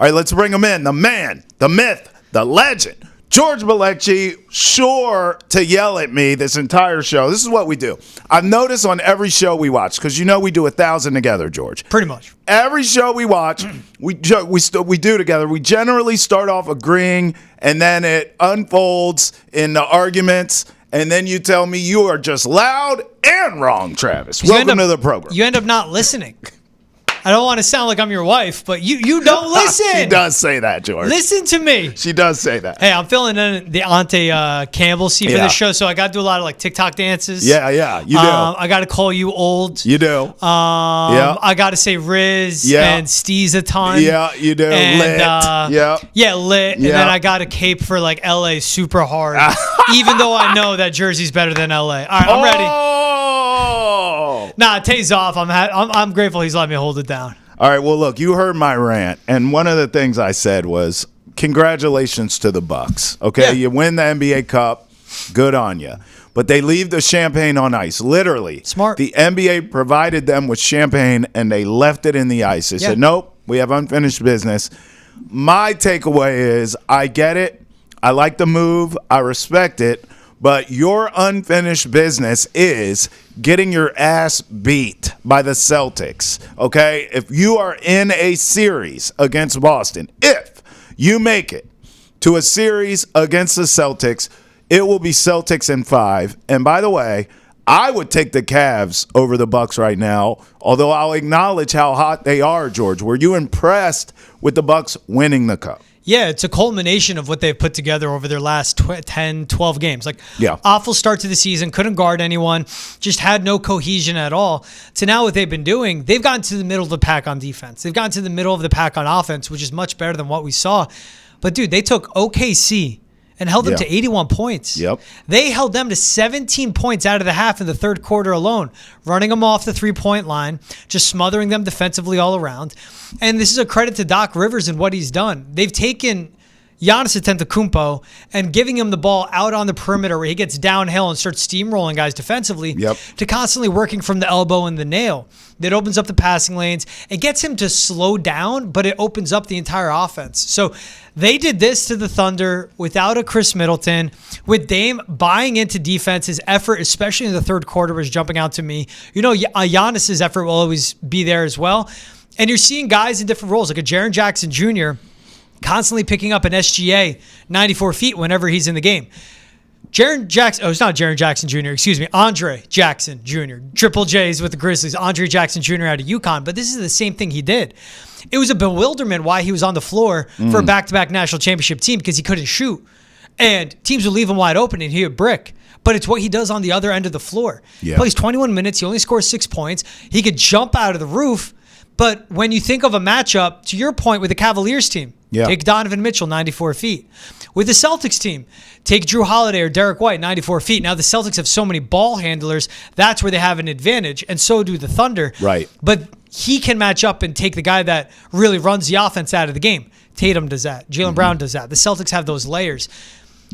All right, let's bring him in. The man, the myth, the legend, George Balekji, sure to yell at me this entire show. This is what we do. I've noticed on every show we watch, because you know we do 1,000 together, George. Pretty much. Every show we watch, we do together. We generally start off agreeing, and then it unfolds in the arguments, and then you tell me you are just loud and wrong, Travis. Welcome to the program. You end up not listening. I don't want to sound like I'm your wife, but you don't listen. She does say that, George. Listen to me. She does say that. Hey, I'm filling in the Campbell seat for this show, so I got to do a lot of like TikTok dances. Yeah, you do. I got to call you old. You do. I got to say Riz and Steez a ton. Yeah, you do. And, lit. Yeah, lit. And then I got to cape for like LA super hard, even though I know that Jersey's better than LA. All right, I'm ready. Nah, Tay's off. I'm grateful he's let me hold it down. All right, well, look, you heard my rant, and one of the things I said was, congratulations to the Bucks. Okay, you win the NBA Cup, good on you. But they leave the champagne on ice, literally. Smart. The NBA provided them with champagne, and they left it in the ice. They said, nope, we have unfinished business. My takeaway is, I get it. I like the move. I respect it. But your unfinished business is getting your ass beat by the Celtics, okay? If you are in a series against Boston, if you make it to a series against the Celtics, it will be Celtics in 5. And by the way, I would take the Cavs over the Bucks right now, although I'll acknowledge how hot they are, George. Were you impressed with the Bucks winning the Cup? Yeah, it's a culmination of what they've put together over their last 10, 12 games. Awful start to the season, couldn't guard anyone, just had no cohesion at all. To now what they've been doing, they've gotten to the middle of the pack on defense. They've gotten to the middle of the pack on offense, which is much better than what we saw. But, dude, they took OKC and held them to 81 points. Yep. They held them to 17 points out of the half in the third quarter alone, running them off the three-point line, just smothering them defensively all around. And this is a credit to Doc Rivers and what he's done. They've taken Giannis Antetokounmpo and giving him the ball out on the perimeter where he gets downhill and starts steamrolling guys defensively to constantly working from the elbow and the nail. That opens up the passing lanes. It gets him to slow down, but it opens up the entire offense. So they did this to the Thunder without a Chris Middleton, with Dame buying into defense. His effort, especially in the third quarter, was jumping out to me. You know, Giannis's effort will always be there as well. And you're seeing guys in different roles, like a Jaren Jackson Jr., constantly picking up an SGA 94 feet whenever he's in the game. Jaren Jackson, it's not Jaren Jackson Jr., excuse me, Andre Jackson Jr., Triple J's with the Grizzlies, Andre Jackson Jr. out of UConn, but this is the same thing he did. It was a bewilderment why he was on the floor for a back-to-back national championship team because he couldn't shoot. And teams would leave him wide open and he would brick. But it's what he does on the other end of the floor. He plays 21 minutes, he only scores 6 points. He could jump out of the roof. But when you think of a matchup, to your point with the Cavaliers team, take Donovan Mitchell, 94 feet. With the Celtics team, take Drew Holiday or Derek White, 94 feet. Now the Celtics have so many ball handlers, that's where they have an advantage, and so do the Thunder. Right. But he can match up and take the guy that really runs the offense out of the game. Tatum does that. Jaylen Brown does that. The Celtics have those layers.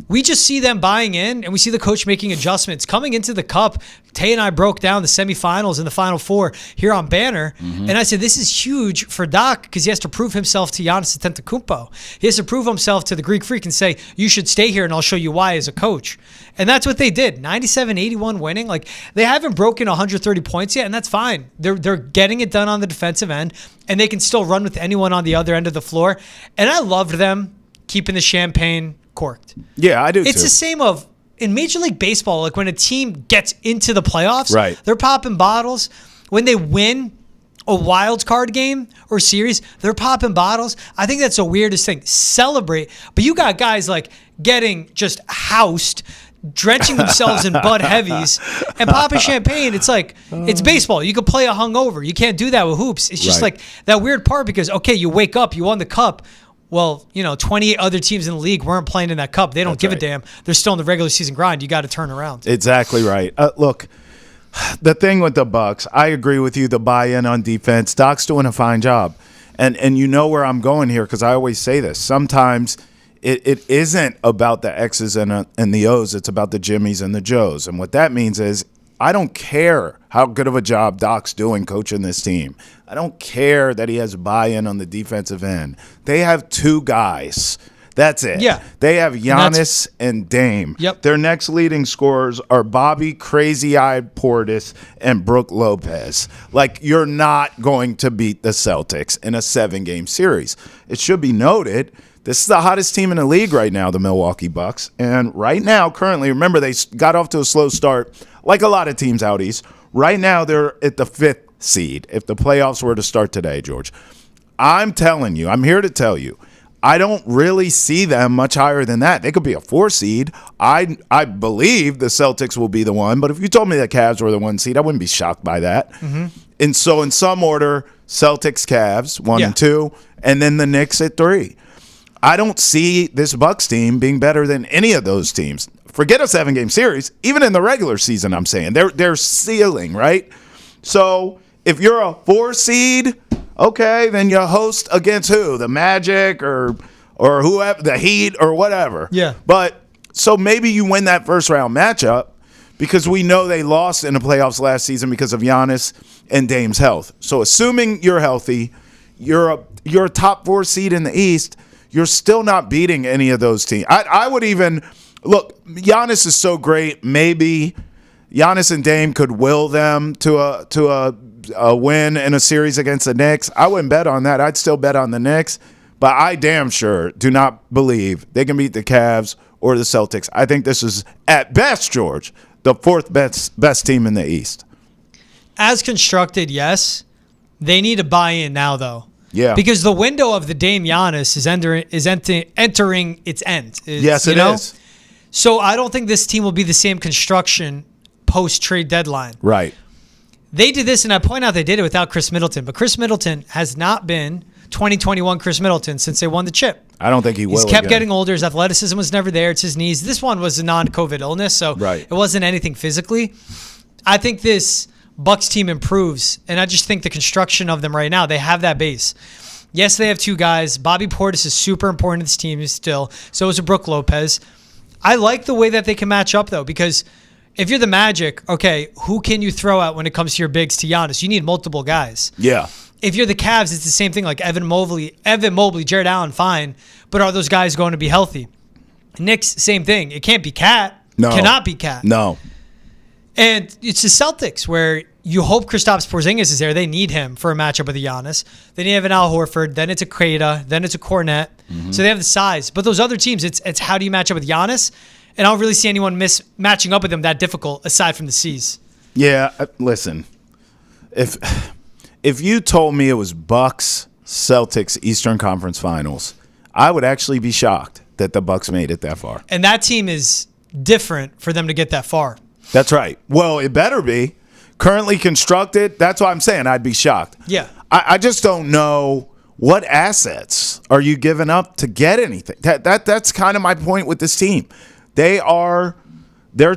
We just see them buying in, and we see the coach making adjustments. Coming into the Cup, Tay and I broke down the semifinals and the Final Four here on Banner, and I said this is huge for Doc because he has to prove himself to Giannis Antetokounmpo. He has to prove himself to the Greek Freak and say, you should stay here and I'll show you why as a coach. And that's what they did. 97-81 winning. Like, they haven't broken 130 points yet, and that's fine. They're getting it done on the defensive end, and they can still run with anyone on the other end of the floor. And I loved them keeping the champagne corked. Yeah, I do too. It's the same of in Major League Baseball, like when a team gets into the playoffs, they're popping bottles. When they win a wild card game or series, they're popping bottles. I think that's the weirdest thing. Celebrate. But you got guys like getting just housed, drenching themselves in Bud Heavies and popping champagne. It's like, it's baseball. You could play a hungover. You can't do that with hoops. It's just like that weird part because, okay, you wake up, you won the Cup. Well, 28 other teams in the league weren't playing in that Cup. They don't give a damn. They're still in the regular season grind. You got to turn around. Exactly right. Look, the thing with the Bucks, I agree with you, the buy-in on defense. Doc's doing a fine job. And you know where I'm going here because I always say this. Sometimes it isn't about the X's and the O's. It's about the Jimmys and the Joes. And what that means is I don't care how good of a job Doc's doing coaching this team. I don't care that he has buy-in on the defensive end. They have 2 guys. That's it. Yeah. They have Giannis and Dame. Yep. Their next leading scorers are Bobby Crazy-Eyed Portis and Brook Lopez. Like, you're not going to beat the Celtics in a 7-game series. It should be noted, this is the hottest team in the league right now, the Milwaukee Bucks. And right now, currently, remember, they got off to a slow start, like a lot of teams out east. Right now, they're at the 5th seed if the playoffs were to start today, George. I'm telling you, I'm here to tell you, I don't really see them much higher than that. They could be a 4 seed. I believe the Celtics will be the 1, but if you told me the Cavs were the 1 seed, I wouldn't be shocked by that. Mm-hmm. And so in some order, Celtics, Cavs, 1 and 2, and then the Knicks at 3. I don't see this Bucks team being better than any of those teams. Forget a 7-game series. Even in the regular season, I'm saying. They're ceiling, right? So if you're a 4 seed, okay, then you host against who? The Magic or whoever, the Heat or whatever. Yeah. But so maybe you win that first round matchup because we know they lost in the playoffs last season because of Giannis and Dame's health. So assuming you're healthy, you're a top 4 seed in the East, you're still not beating any of those teams. I would even look, Giannis is so great, maybe Giannis and Dame could will them to a win in a series against the Knicks. I wouldn't bet on that. I'd still bet on the Knicks, but I damn sure do not believe they can beat the Cavs or the Celtics. I think this is, at best, George, the 4th best team in the East. As constructed, yes. They need to buy in now, though. Yeah. Because the window of the Dame Giannis is entering its end. Yes, it is. So I don't think this team will be the same construction post-trade deadline. Right. They did this, and I point out they did it without Chris Middleton. But Chris Middleton has not been 2021 Chris Middleton since they won the chip. I don't think he will. He's kept getting older. His athleticism was never there. It's his knees. This one was a non-COVID illness, so it wasn't anything physically. I think this Bucks team improves, and I just think the construction of them right now, they have that base. Yes, they have 2 guys. Bobby Portis is super important to this team still. So is Brook Lopez. I like the way that they can match up, though, because if you're the Magic, okay, who can you throw out when it comes to your bigs to Giannis? You need multiple guys. Yeah. If you're the Cavs, it's the same thing. Like Evan Mobley, Jared Allen, fine, but are those guys going to be healthy? Knicks, same thing. It can't be Cat. No. Cannot be Cat. No. And it's the Celtics where you hope Kristaps Porzingis is there. They need him for a matchup with Giannis. Then you have an Al Horford. Then it's a Queta. Then it's a Cornet. Mm-hmm. So they have the size. But those other teams, it's how do you match up with Giannis? And I don't really see anyone matching up with them that difficult aside from the C's. Yeah, listen. If you told me it was Bucks, Celtics, Eastern Conference Finals, I would actually be shocked that the Bucks made it that far. And that team is different for them to get that far. That's right. Well, it better be. Currently constructed, that's why I'm saying I'd be shocked. Yeah. I just don't know what assets are you giving up to get anything. That's kind of my point with this team. They're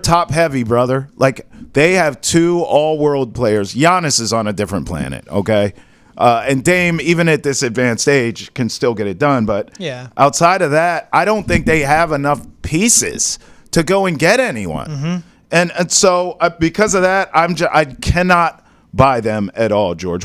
top heavy, brother. Like, they have 2 all-world players. Giannis is on a different planet, okay? And Dame, even at this advanced age, can still get it done. But outside of that, I don't think they have enough pieces to go and get anyone. Mm-hmm. And so because of that, I cannot buy them at all, George.